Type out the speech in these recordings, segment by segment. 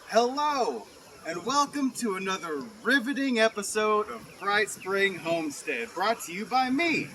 Hello, and welcome to another riveting episode of Bright Spring Homestead, brought to you by me,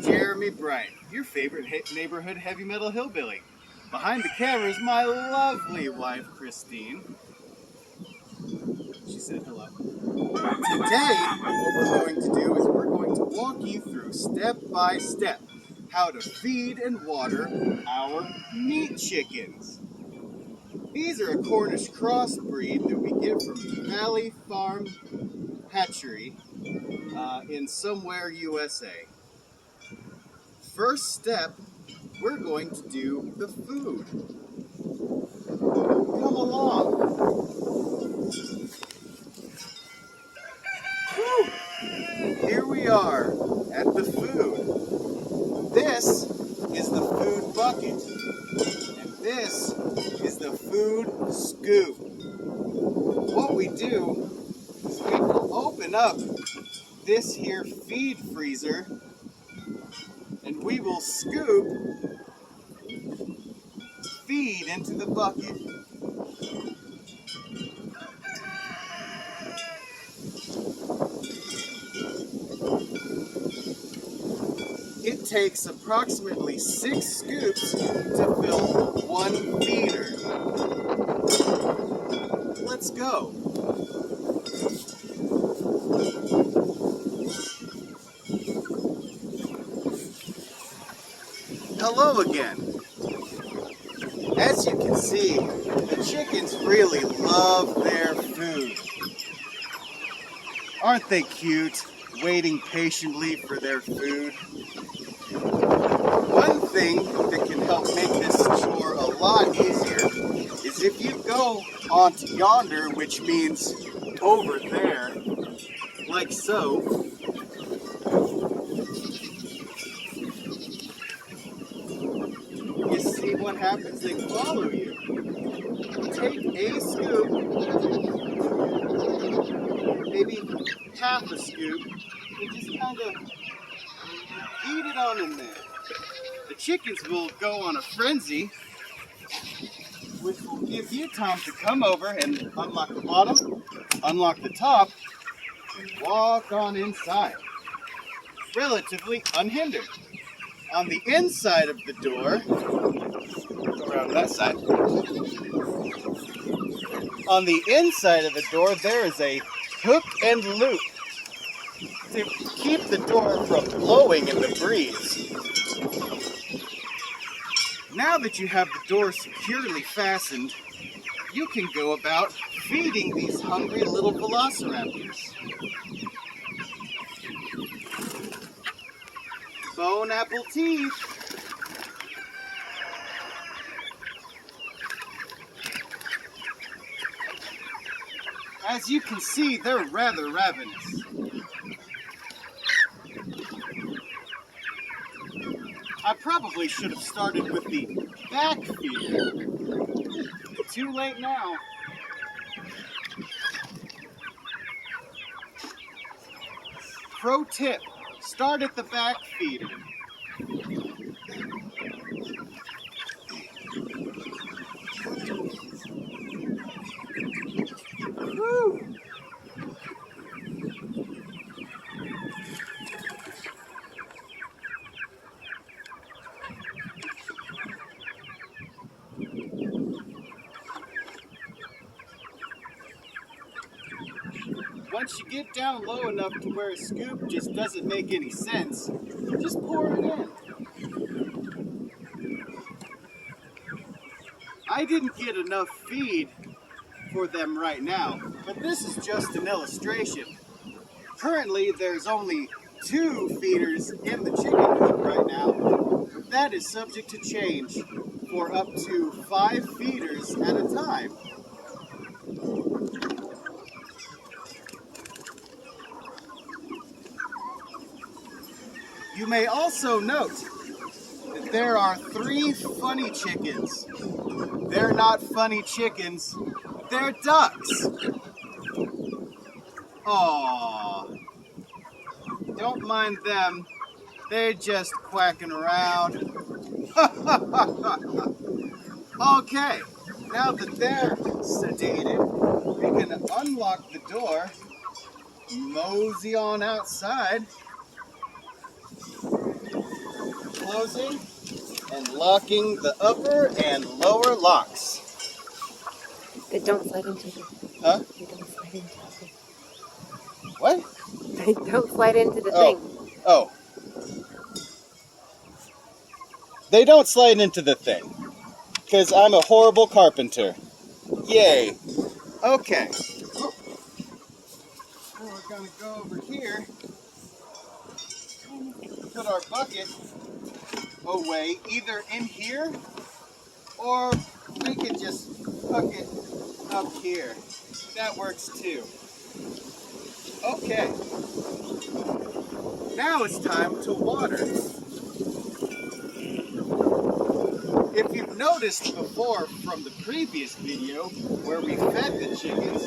Jeremy Bright, your favorite neighborhood heavy metal hillbilly. Behind the camera is my lovely wife, Christine. She said hello. Today, what we're going to do is we're going to walk you through step by step how to feed and water our meat chickens. These are a Cornish crossbreed that we get from Valley Farm Hatchery in somewhere USA. First step, we're going to do the food. Come along. Whew. Here we are at the food. This is the food bucket, and this is the food scoop. What we do is we will open up this here feed freezer and we will scoop feed into the bucket. It takes approximately 6 scoops to fill 1 feeder. Let's go. Hello again. As you can see, the chickens really love their food. Aren't they cute, waiting patiently for their food? One thing that can help make this chore a lot easier is if you go onto yonder, which means over there, like so. You see what happens? They follow you. Take a scoop, maybe half a scoop, and just kind of eat it on in there. The chickens will go on a frenzy, which will give you time to come over and unlock the bottom, unlock the top, and walk on inside, relatively unhindered. On the inside of the door, go around that side. On the inside of the door, there is a hook and loop to keep the door from blowing in the breeze. Now that you have the door securely fastened, you can go about feeding these hungry little velociraptors. Bon appetit! As you can see, they're rather ravenous. I probably should have started with the back feeder. Too late now. Pro tip, start at the back feeder. Woo! Once you get down low enough to where a scoop just doesn't make any sense, just pour it in. I didn't get enough feed for them right now, but this is just an illustration. Currently, there's only 2 feeders in the chicken coop right now, but that is subject to change for up to 5 feeders at a time. You may also note that there are 3 funny chickens. They're not funny chickens, they're ducks. Aww. Don't mind them, they're just quacking around. Okay, now that they're sedated, can unlock the door, mosey on outside, closing and locking the upper and lower locks. They don't slide into the... Huh? They don't slide into the thing. What? They don't slide into the thing. Oh. They don't slide into the thing. Because I'm a horrible carpenter. Yay. Okay. Now we're going to go over here. Put our bucket away either in here or we can just hook it up here. That works too. Okay. Now it's time to water. If you've noticed before from the previous video where we fed the chickens,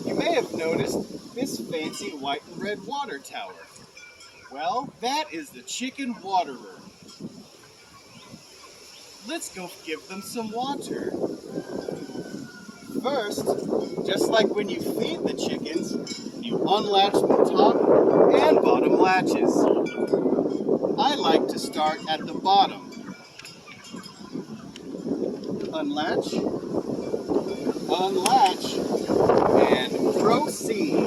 you may have noticed this fancy white and red water tower. Well, that is the chicken waterer. Let's go give them some water. First, just like when you feed the chickens, you unlatch the top and bottom latches. I like to start at the bottom. Unlatch, unlatch, and proceed.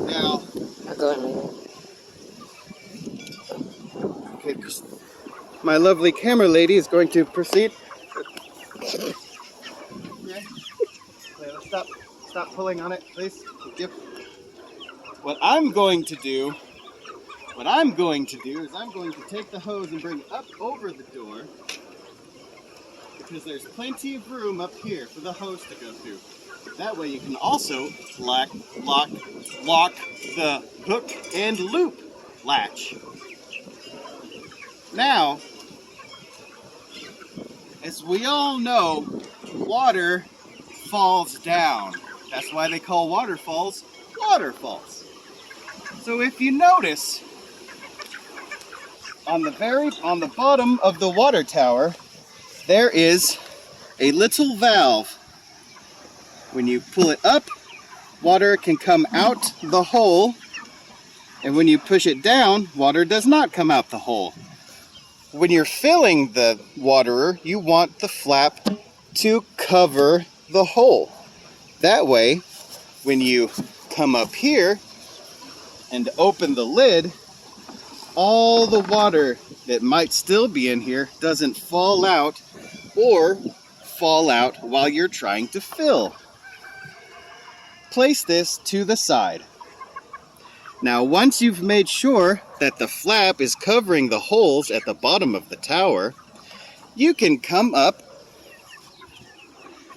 Now, I'll go in later. okay, my lovely camera lady is going to proceed. Okay. Wait, let's stop pulling on it, please. Thank you. What I'm going to do is I'm going to take the hose and bring it up over the door because there's plenty of room up here for the hose to go through. That way you can also lock the hook and loop latch. Now, as we all know, water falls down. That's why they call waterfalls waterfalls. So if you notice, on the bottom of the water tower, there is a little valve. When you pull it up, water can come out the hole, and when you push it down, water does not come out the hole. When you're filling the waterer, you want the flap to cover the hole. That way, when you come up here and open the lid, all the water that might still be in here doesn't fall out or fall out while you're trying to fill. Place this to the side. Now, once you've made sure that the flap is covering the holes at the bottom of the tower, you can come up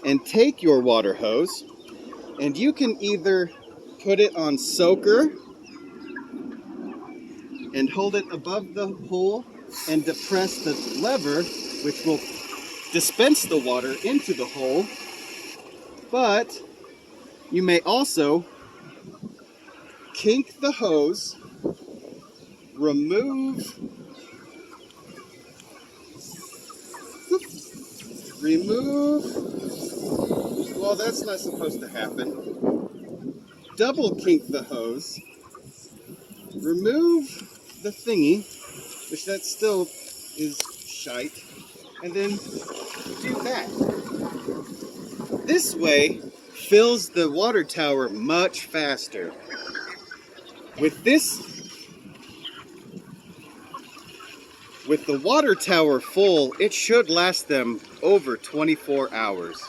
and take your water hose, and you can either put it on soaker and hold it above the hole and depress the lever, which will dispense the water into the hole. But you may also kink the hose, remove, well, that's not supposed to happen. Double kink the hose, remove the thingy, which that still is shite, and then do that. This way fills the water tower much faster. With the water tower full, it should last them over 24 hours.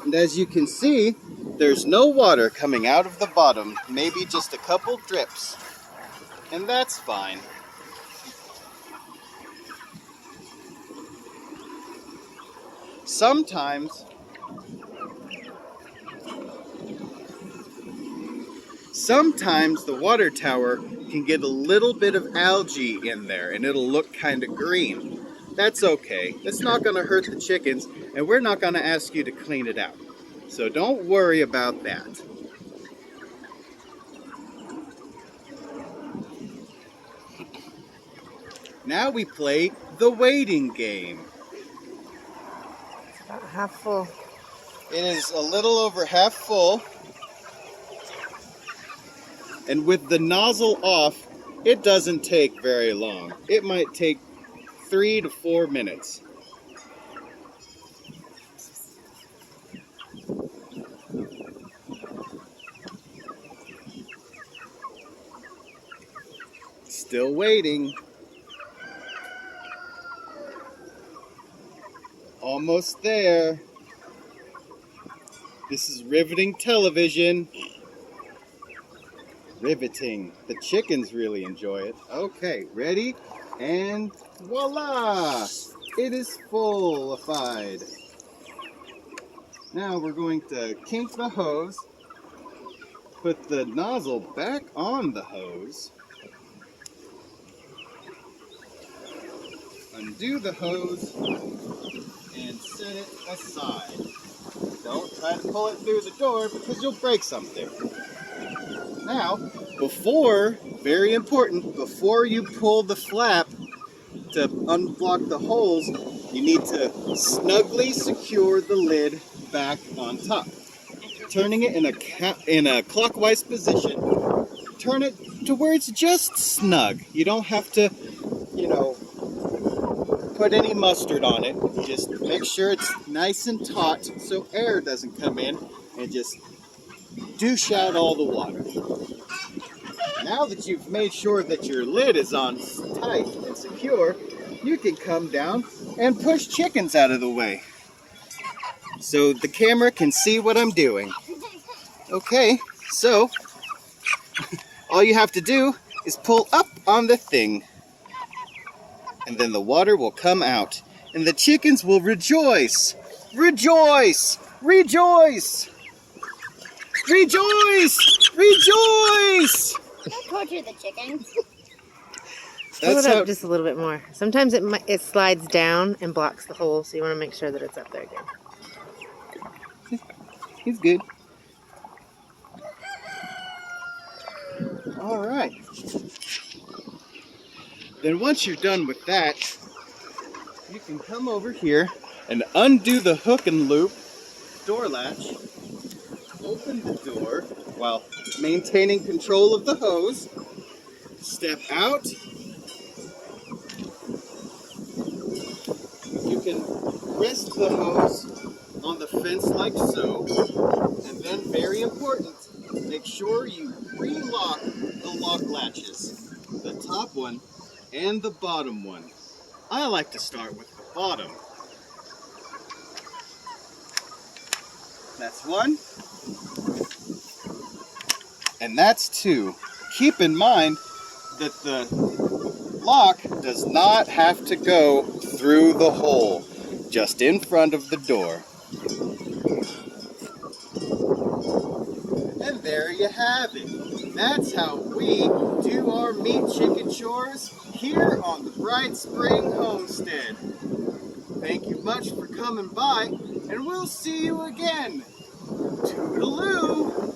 And as you can see, there's no water coming out of the bottom, maybe just a couple drips. And that's fine. Sometimes the water tower can get a little bit of algae in there and it'll look kind of green. That's okay. It's not going to hurt the chickens, and we're not going to ask you to clean it out. So don't worry about that. Now we play the waiting game. It's about half full. It is a little over half full. And with the nozzle off, it doesn't take very long. It might take 3 to 4 minutes. Still waiting. Almost there. This is riveting television. Riveting. The chickens really enjoy it. Okay, ready? And voila! It is fullified. Now we're going to kink the hose, put the nozzle back on the hose, undo the hose, and set it aside. Don't try to pull it through the door because you'll break something. Now, very important, before you pull the flap to unblock the holes, you need to snugly secure the lid back on top. Turning it in a clockwise position, turn it to where it's just snug. You don't have to, put any mustard on it. Just make sure it's nice and taut so air doesn't come in and just douche out all the water. Now that you've made sure that your lid is on tight and secure, you can come down and push chickens out of the way so the camera can see what I'm doing. Okay, so all you have to do is pull up on the thing, and then the water will come out, and the chickens will rejoice. Rejoice! Rejoice! Rejoice! Rejoice! Don't torture the chickens. Pull it up just a little bit more. Sometimes it slides down and blocks the hole, so you want to make sure that it's up there again. He's good. All right. Then once you're done with that, you can come over here and undo the hook and loop door latch, open the door while maintaining control of the hose, step out. You can rest the hose on the fence like so, and then very important, make sure you re-lock the lock latches, the top one and the bottom one. I like to start with the bottom. That's one. And that's two. Keep in mind that the lock does not have to go through the hole, just in front of the door. And there you have it. That's how we do our meat chicken chores here on the Bright Spring Homestead. Thank you much for coming by, and we'll see you again. Toodaloo!